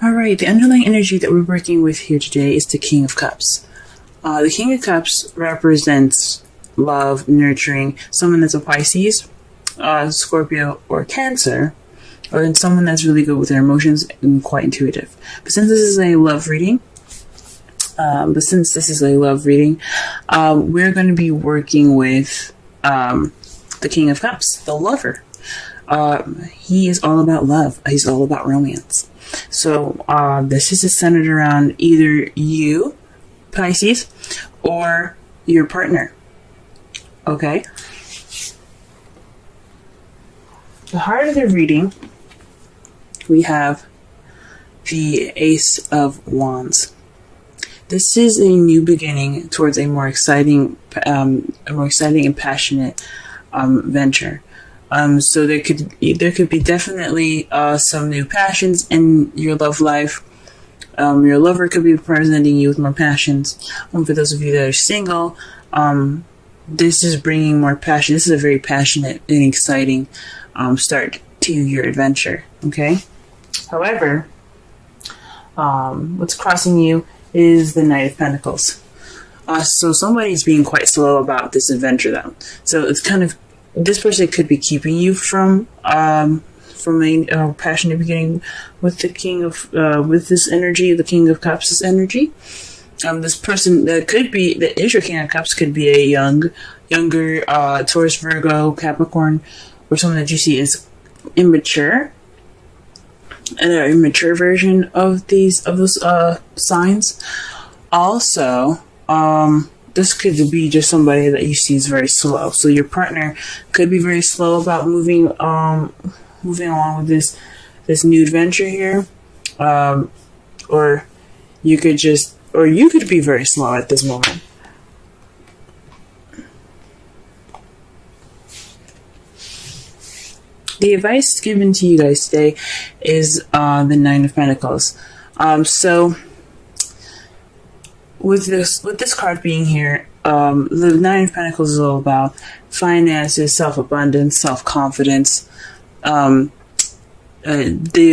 All right, the underlying energy that we're working with here today is the King of Cups. The King of Cups represents love, nurturing, someone that's a Pisces, Scorpio, or Cancer, or then someone that's really good with their emotions and quite intuitive. But since this is a love reading, we're going to be working with the King of Cups, the lover. He is all about love. He's all about romance. So this is centered around either you, Pisces, or your partner. Okay? The heart of the reading, we have the Ace of Wands. This is a new beginning towards a more exciting and passionate venture. So there could be definitely some new passions in your love life. Your lover could be presenting you with more passions. For those of you that are single, this is bringing more passion. This is a very passionate and exciting start to your adventure. Okay. However, what's crossing you is the Knight of Pentacles. So somebody's being quite slow about this adventure, though. So it's kind of, this person could be keeping you from a passionate beginning with the King of with this energy, the King of Cups' energy. This person that is your King of Cups could be a younger Taurus, Virgo, Capricorn, or someone that you see is immature, an immature version of those signs. Also, this could be just somebody that you see is very slow. So your partner could be very slow about moving along with this new adventure here, or you could be very slow at this moment. The advice given to you guys today is the Nine of Pentacles. So with this card being here, the Nine of Pentacles is all about finances, self-abundance, self-confidence, the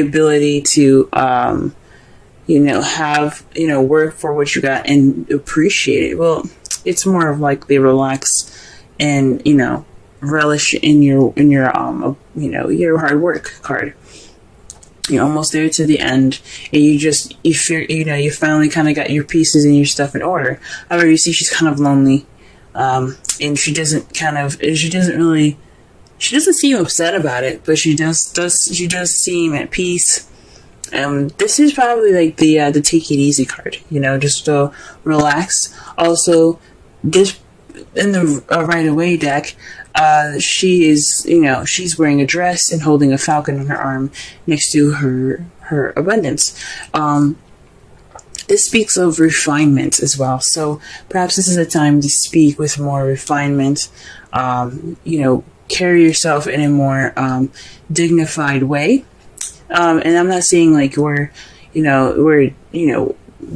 ability to have work for what you got and appreciate it. Well, it's more of like they relax and relish in your hard work card. You're almost there to the end, and you finally kind of got your pieces and your stuff in order. However, you see she's kind of lonely, and she doesn't seem upset about it, but she does seem at peace. This is probably like the take it easy card, just relax. Also, this in the right away deck, she's wearing a dress and holding a falcon on her arm next to her abundance. This speaks of refinement as well. So perhaps this is a time to speak with more refinement. Carry yourself in a more dignified way. And I'm not saying like we're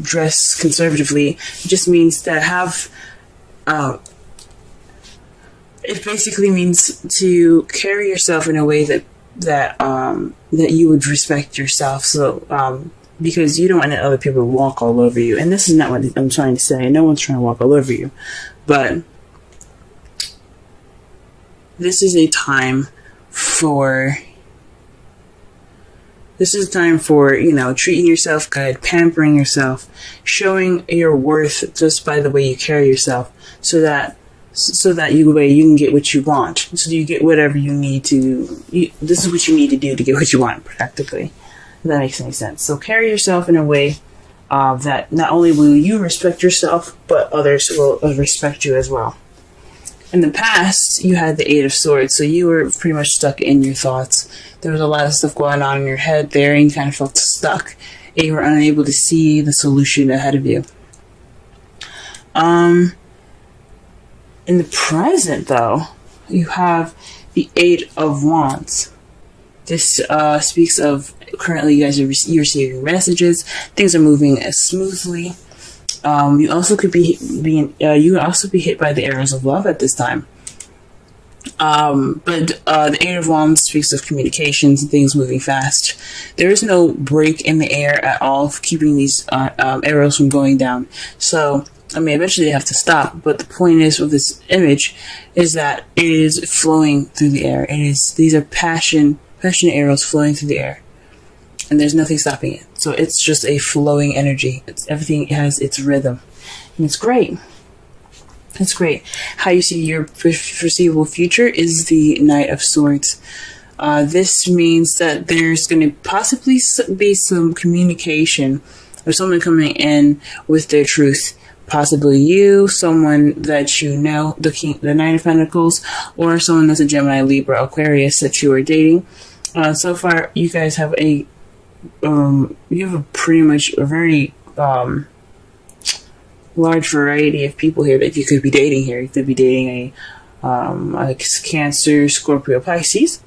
dressed conservatively. It just means to have. It basically means to carry yourself in a way that you would respect yourself. So, because you don't want other people to walk all over you, and this is not what I'm trying to say. No one's trying to walk all over you, but this is a time for treating yourself good, pampering yourself, showing your worth just by the way you carry yourself, so that you can get what you want. So you get whatever you need to. This is what you need to do to get what you want, practically. If that makes any sense. So carry yourself in a way that not only will you respect yourself, but others will respect you as well. In the past, you had the Eight of Swords, so you were pretty much stuck in your thoughts. There was a lot of stuff going on in your head there, and you kind of felt stuck, and you were unable to see the solution ahead of you. In the present, though, you have the Eight of Wands. This speaks of currently you're receiving messages. Things are moving smoothly. You also could be hit by the arrows of love at this time. But the Eight of Wands speaks of communications and things moving fast. There is no break in the air at all, keeping these arrows from going down. So, I mean, eventually they have to stop. But the point is with this image is that it is flowing through the air. These are passionate arrows flowing through the air, and there's nothing stopping it. So it's just a flowing energy. Everything has its rhythm, and it's great. That's great. How you see your foreseeable future is the Knight of Swords. This means that there's going to possibly be some communication or someone coming in with their truth. Possibly you, someone that you know, the Knight of Pentacles, or someone that's a Gemini, Libra, Aquarius that you are dating. So far, you guys have pretty much a very large variety of people here that you could be dating here. You could be dating a Cancer, Scorpio, Pisces,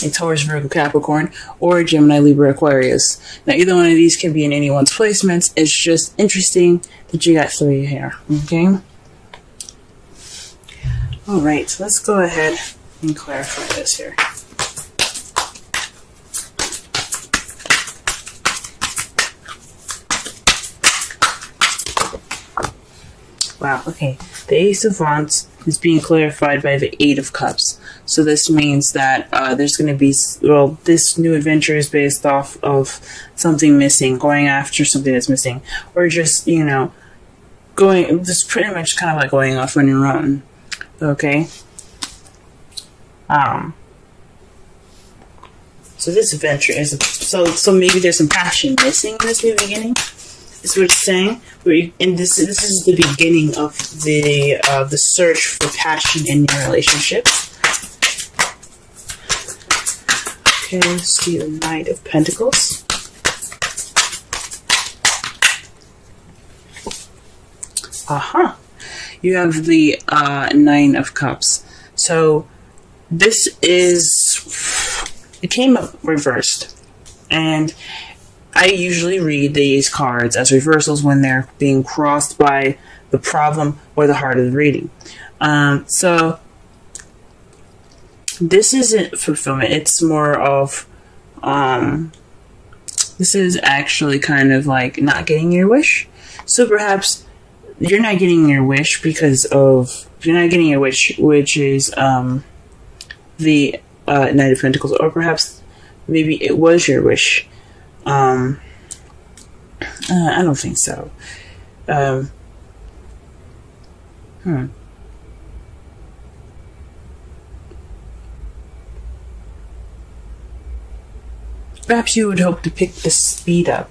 a Taurus, Virgo, Capricorn, or a Gemini, Libra, Aquarius. Now, either one of these can be in anyone's placements. It's just interesting that you got 3 here. Okay? Alright, so let's go ahead and clarify this here. Wow, okay. The Ace of Wands is being clarified by the Eight of Cups. So this means that there's going to be, well, this new adventure is based off of something missing, going after something that's missing. Or just, just pretty much kind of like going off on your own. Okay? So this adventure is, so maybe there's some passion missing in this new beginning. Is what it's saying. And this is the beginning of the search for passion in your relationship. Okay, let's see the Knight of Pentacles. You have the 9 of Cups. So this it came up reversed, and I usually read these cards as reversals when they're being crossed by the problem or the heart of the reading. So this isn't fulfillment. It's more of, this is actually kind of like not getting your wish. So perhaps you're not getting your wish because of, you're not getting your wish, which is the Knight of Pentacles, or perhaps maybe it was your wish. I don't think so. Perhaps you would hope to pick the speed up,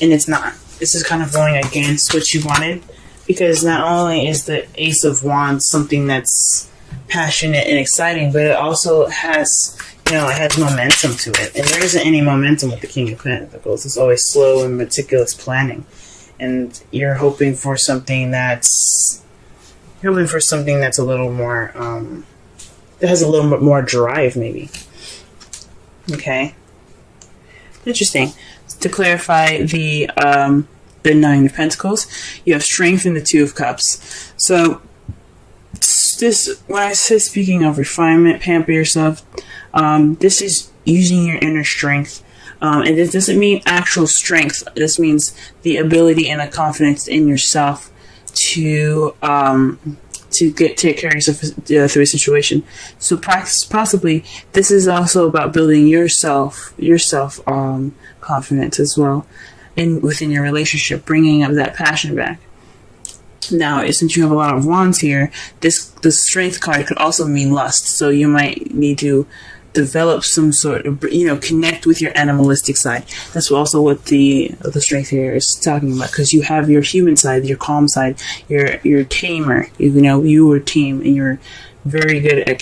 and it's not. This is kind of going against what you wanted, because not only is the Ace of Wands something that's passionate and exciting, but it also has, it has momentum to it. And there isn't any momentum with the King of Pentacles. It's always slow and meticulous planning. And you're hoping for something that's a little more, that has a little bit more drive, maybe. Okay. Interesting. To clarify the 9 of Pentacles, you have strength in the 2 of Cups. So this, when I say speaking of refinement, pamper yourself, this is using your inner strength. And this doesn't mean actual strength. This means the ability and a confidence in yourself to take care of yourself through a situation. So possibly this is also about building yourself confidence as well, and within your relationship, bringing up that passion back. Now, since you have a lot of wands here, the strength card could also mean lust. So you might need to develop some sort of, connect with your animalistic side. That's also what the strength here is talking about, because you have your human side, your calm side, your tamer. You are tame, and you're very good at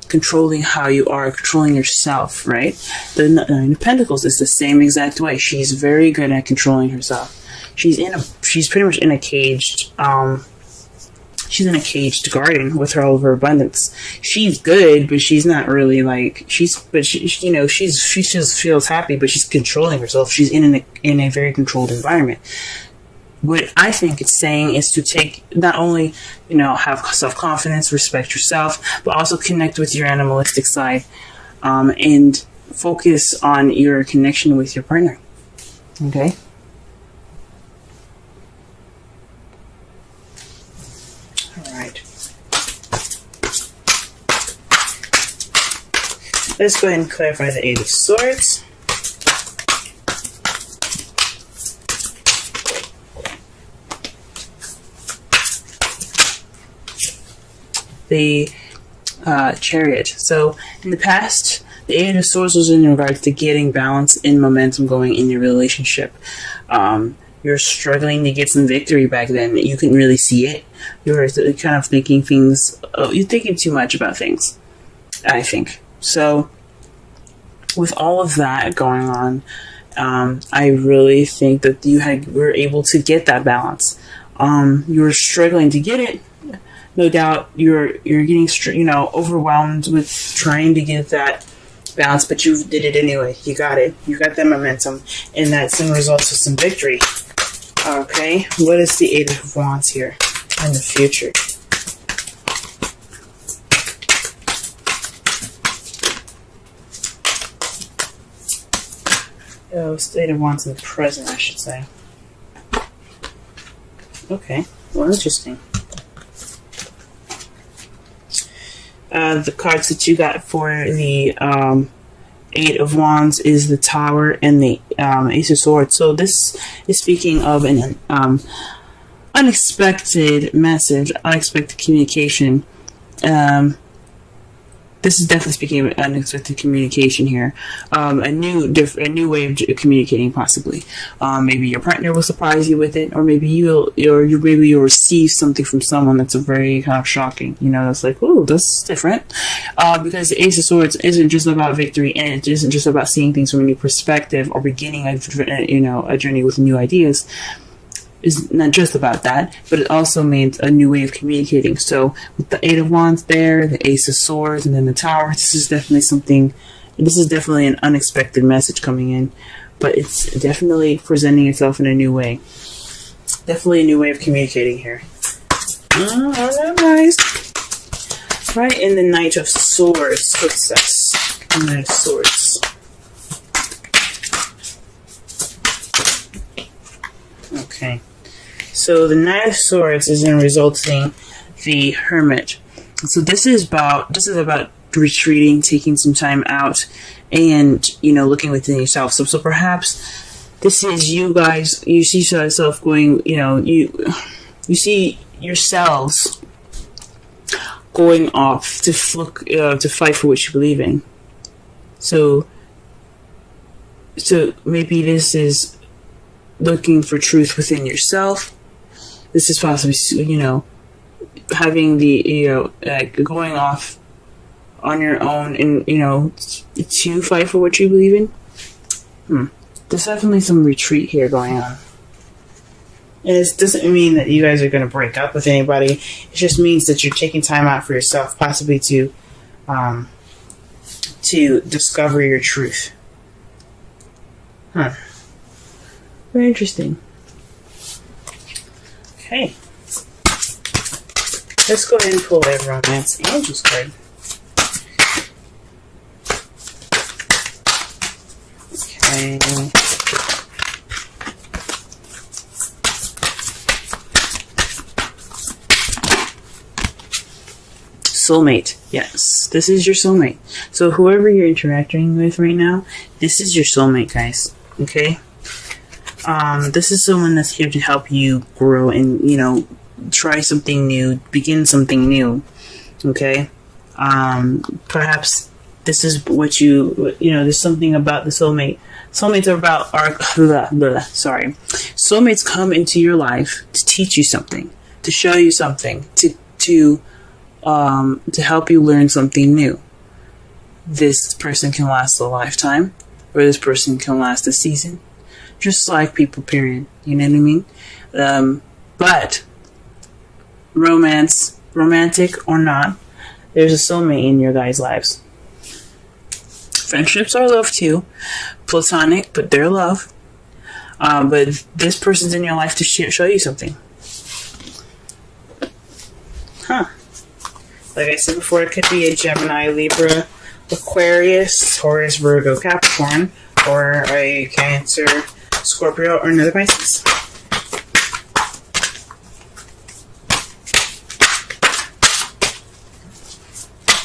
controlling how you are, controlling yourself, right? The Nine of Pentacles is the same exact way. She's very good at controlling herself. She's pretty much in a caged, she's in a caged garden with all of her abundance. She's good, but she's not really like, she just feels happy, but she's controlling herself. She's in a very controlled environment. what I think it's saying is to take, not only, have self-confidence, respect yourself, but also connect with your animalistic side, and focus on your connection with your partner. Okay? All right. Let's go ahead and clarify the Eight of Swords. The Chariot. So in the past, the Eight of Swords was in regards to getting balance and momentum going in your relationship. You're struggling to get some victory back then. You couldn't really see it. You're kind of thinking things. You're thinking too much about things, I think. So with all of that going on, I really think that you were able to get that balance. You were struggling to get it. No doubt you're getting overwhelmed with trying to get that balance, but you did it anyway. You got it. You got that momentum, and that's in results with some victory. Okay, what is the Eight of Wands here in the future? Oh, Eight of Wands in the present, I should say. Okay, well, interesting. The cards that you got for the Eight of Wands is the Tower and the Ace of Swords. So this is speaking of an unexpected message, unexpected communication. This is definitely speaking of unexpected communication here. A new way of communicating, possibly. Maybe your partner will surprise you with it, or maybe you'll receive something from someone that's very kind of shocking. That's like, oh, that's different. Because the Ace of Swords isn't just about victory, and it isn't just about seeing things from a new perspective or beginning a journey with new ideas. Is not just about that, but it also means a new way of communicating. So with the Eight of Wands there, the Ace of Swords, and then the Tower, this is definitely an unexpected message coming in, but it's definitely presenting itself in a new way. Definitely a new way of communicating here. Oh, nice. Right, in the Knight of Swords, success. Knight of Swords. Okay. So the Knight of Swords is in resulting the Hermit. So this is about retreating, taking some time out, and looking within yourself. So perhaps this is you guys. You see yourself going. You see yourselves going off to fight for what you believe in. So maybe this is looking for truth within yourself. This is possibly, having the, going off on your own and, to fight for what you believe in. There's definitely some retreat here going on. And it doesn't mean that you guys are going to break up with anybody. It just means that you're taking time out for yourself, possibly to discover your truth. Very interesting. Okay. Let's go ahead and pull a Romance Angels card. Okay. Soulmate. Yes, this is your soulmate. So whoever you're interacting with right now, this is your soulmate, guys. Okay? This is someone that's here to help you grow and, try something new, begin something new. Okay? Perhaps this is what there's something about the soulmate. Soulmates are about Soulmates come into your life to teach you something, to show you something, to help you learn something new. This person can last a lifetime, or this person can last a season. Just like people, period. You know what I mean? But romantic or not, there's a soulmate in your guys' lives. Friendships are love too. Platonic, but they're love. But this person's in your life to show you something. Like I said before, it could be a Gemini, Libra, Aquarius, Taurus, Virgo, Capricorn, or a Cancer, Scorpio, or another Pisces.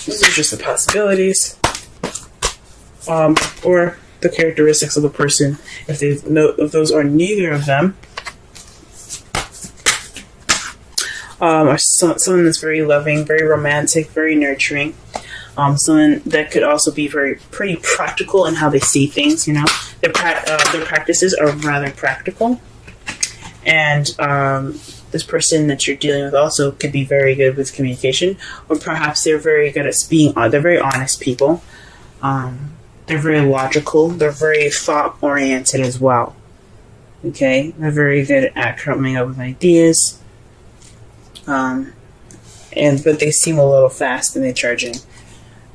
These are just the possibilities. Or the characteristics of the person, if those are neither of them. Or someone that's very loving, very romantic, very nurturing. Someone that could also be pretty practical in how they see things. You know, their practices are rather practical, and this person that you're dealing with also could be very good with communication, or perhaps they're very good at they're very honest people. They're very logical. They're very thought oriented as well. Okay, they're very good at coming up with ideas. But they seem a little fast and they charge in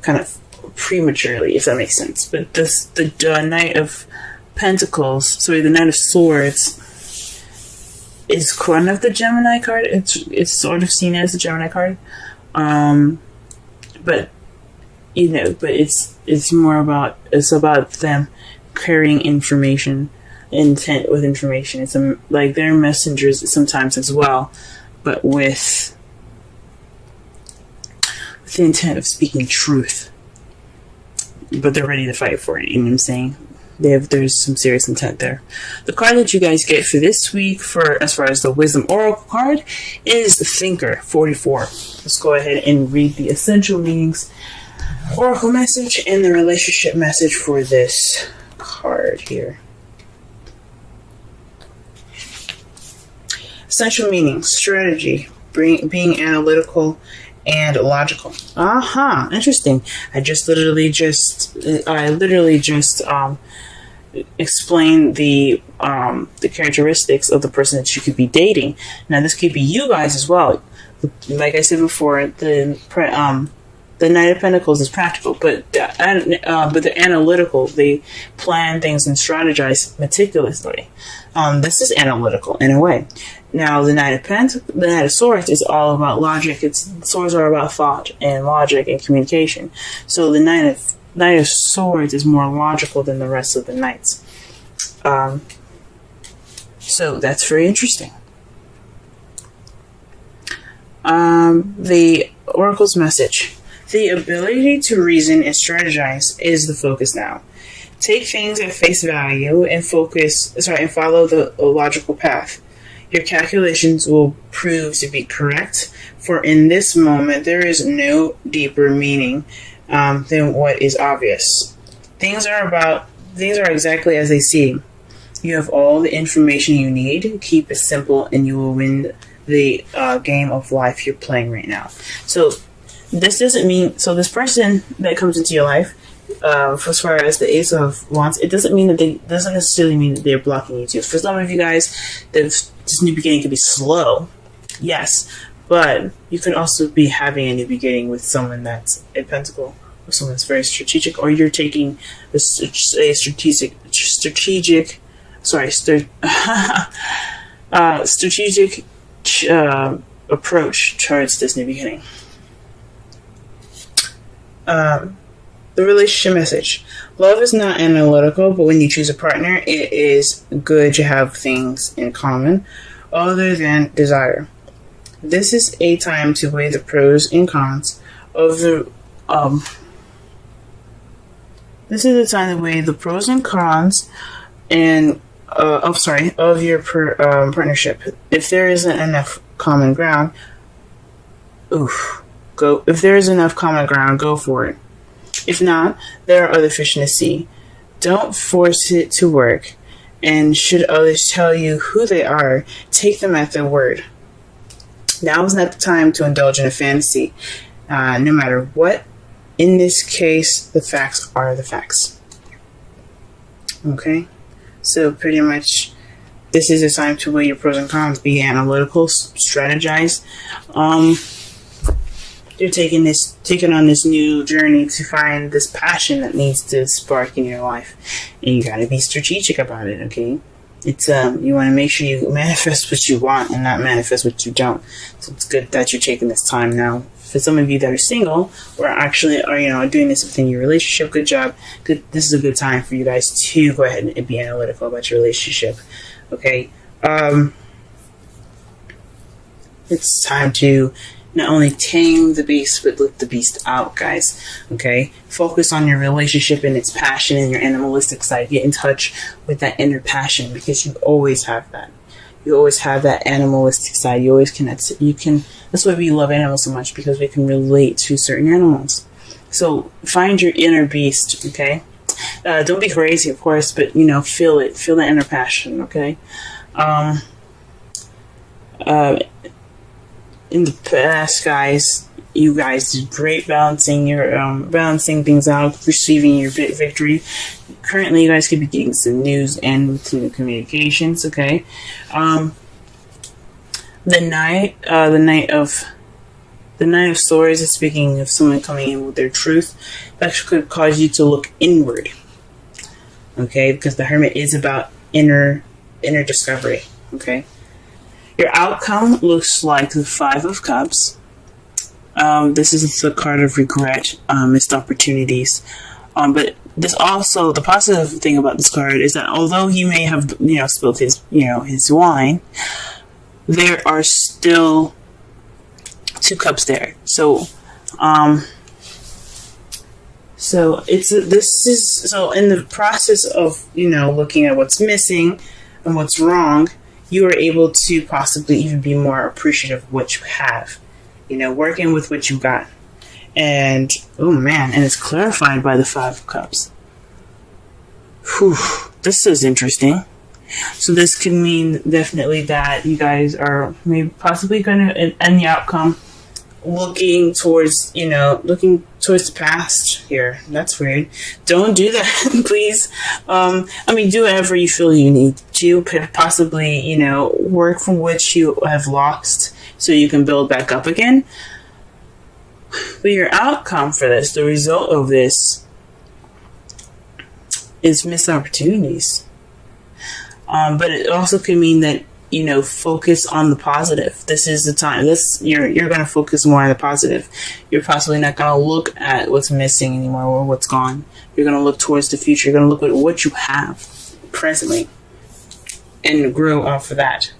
kind of prematurely, if that makes sense. But the Knight of Pentacles, the Knight of Swords, is kind of the Gemini card. It's sort of seen as the Gemini card. But it's more about, it's about them carrying information, intent with information. It's like they're messengers sometimes as well, but with the intent of speaking truth. But they're ready to fight for it, you know what I'm saying? There's some serious intent there. The card that you guys get for this week, as far as the Wisdom Oracle card, is Thinker 44. Let's go ahead and read the essential meanings, Oracle message, and the relationship message for this card here. Essential meanings: strategy, being analytical and logical. Interesting. I literally just explain the characteristics of the person that you could be dating. Now, this could be you guys as well. Like I said before, the Knight of Pentacles is practical, but they're analytical. They plan things and strategize meticulously. This is analytical in a way. Now, the Knight of Swords is all about logic. Swords are about thought and logic and communication. So the Knight of Swords is more logical than the rest of the knights. So that's very interesting. The Oracle's message: the ability to reason and strategize is the focus now. Take things at face value and follow the logical path. Your calculations will prove to be correct, for in this moment there is no deeper meaning than what is obvious. Things are exactly as they seem. You have all the information you need. Keep it simple and you will win the game of life you're playing right now. So this doesn't mean, this person that comes into your life, as far as the Ace of Wands, it doesn't necessarily mean that they're blocking you too. For some of you guys, this new beginning could be slow, yes, but you could also be having a new beginning with someone that's a Pentacle, or someone that's very strategic, or you're taking a strategic approach towards this new beginning. The relationship message: love is not analytical, but when you choose a partner, it is good to have things in common other than desire. This is a time to weigh the pros and cons of the This is the time to weigh the pros and cons of your partnership. If there isn't enough common ground, go for it. If not, there are other fish in the sea. Don't force it to work, and should others tell you who they are, take them at their word. Now is not the time to indulge in a fantasy, no matter what. In this case, the facts are the facts. Okay? So pretty much, this is a time to weigh your pros and cons, be analytical, strategize. You're taking on this new journey to find this passion that needs to spark in your life, and you gotta be strategic about it. Okay, It's you want to make sure you manifest what you want and not manifest what you don't. So it's good that you're taking this time now. For some of you that are single or actually are doing this within your relationship, good job. Good. This is a good time for you guys to go ahead and be analytical about your relationship. Okay. It's time to not only tame the beast, but let the beast out, guys. Okay? Focus on your relationship and its passion and your animalistic side. Get in touch with that inner passion, because you always have that. You always have that animalistic side. You always connect. That's why we love animals so much, because we can relate to certain animals. So find your inner beast, okay? Don't be crazy, of course, but, feel it. Feel that inner passion, okay? In the past, guys, you guys did great balancing things out, receiving your victory. Currently, you guys could be getting some news and some communications. Okay, the Knight of Swords is speaking of someone coming in with their truth. That could cause you to look inward. Okay, because the Hermit is about inner discovery. Okay. Your outcome looks like the Five of Cups. This is the card of regret, missed opportunities. But this also, the positive thing about this card is that although he may have, spilled his wine, there are still 2 cups there. So in the process of, looking at what's missing and what's wrong, you are able to possibly even be more appreciative of what you have. Working with what you got. And, and it's clarified by the 5 of Cups. Whew, this is interesting. So this could mean definitely that you guys are maybe possibly going to end the outcome looking towards the past here. That's weird. Don't do that, please. Do whatever you feel you need to. Possibly, work from which you have lost so you can build back up again. But your outcome for this, the result of this, is missed opportunities. But it also could mean that, focus on the positive. This is the time. You're going to focus more on the positive. You're possibly not going to look at what's missing anymore or what's gone. You're going to look towards the future. You're going to look at what you have presently and grow off of that.